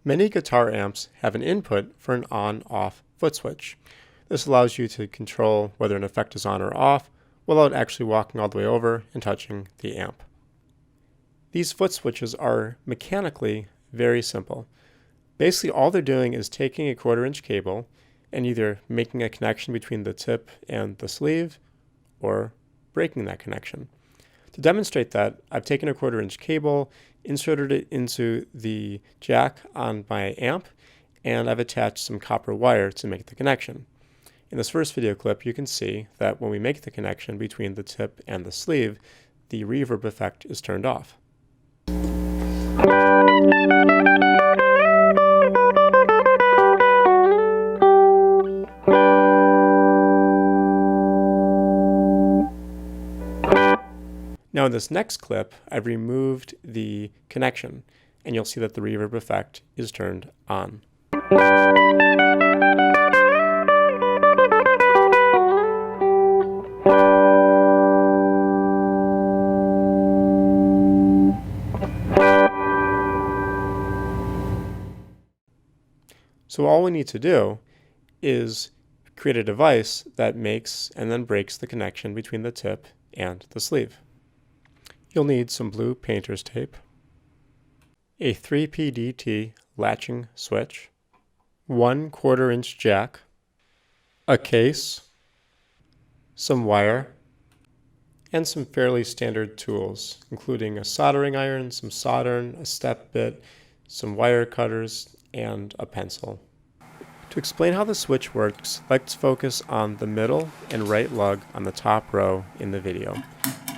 Many guitar amps have an input for an on-off foot switch. This allows you to control whether an effect is on or off without actually walking all the way over and touching the amp. These foot switches are mechanically very simple. Basically, all they're doing is taking a 1/4-inch cable and either making a connection between the tip and the sleeve or breaking that connection. To demonstrate that, I've taken a 1/4-inch cable, inserted it into the jack on my amp, and I've attached some copper wire to make the connection. In this first video clip, you can see that when we make the connection between the tip and the sleeve, the reverb effect is turned off. Now in this next clip, I've removed the connection, and you'll see that the reverb effect is turned on. So all we need to do is create a device that makes and then breaks the connection between the tip and the sleeve. You'll need some blue painter's tape, a 3PDT latching switch, 1/4-inch jack, a case, some wire, and some fairly standard tools, including a soldering iron, some solder, a step bit, some wire cutters, and a pencil. To explain how the switch works, let's focus on the middle and right lug on the top row in the video.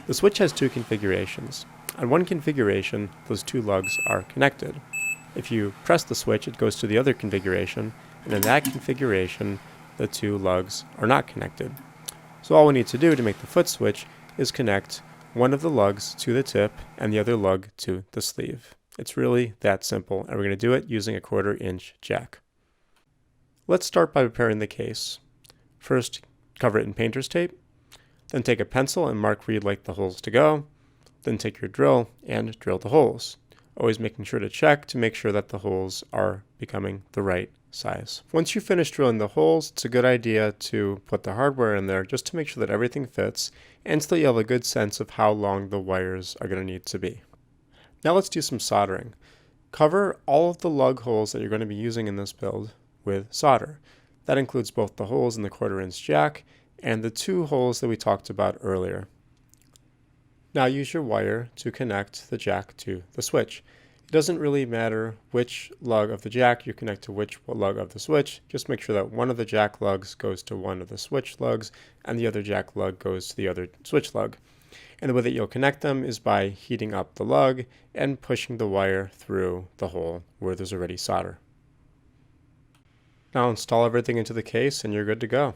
The switch has two configurations. On one configuration, those two lugs are connected. If you press the switch, it goes to the other configuration, and in that configuration, the two lugs are not connected. So all we need to do to make the foot switch is connect one of the lugs to the tip and the other lug to the sleeve. It's really that simple, and we're going to do it using a 1/4-inch jack. Let's start by preparing the case. First, cover it in painter's tape. Then take a pencil and mark where you'd like the holes to go. Then take your drill and drill the holes, always making sure to check to make sure that the holes are becoming the right size. Once you finish drilling the holes, it's a good idea to put the hardware in there just to make sure that everything fits and so that you have a good sense of how long the wires are going to need to be. Now let's do some soldering. Cover all of the lug holes that you're going to be using in this build with solder. That includes both the holes in the 1/4-inch jack and the two holes that we talked about earlier. Now use your wire to connect the jack to the switch. It doesn't really matter which lug of the jack you connect to which lug of the switch. Just make sure that one of the jack lugs goes to one of the switch lugs and the other jack lug goes to the other switch lug. And the way that you'll connect them is by heating up the lug and pushing the wire through the hole where there's already solder. Now install everything into the case and you're good to go.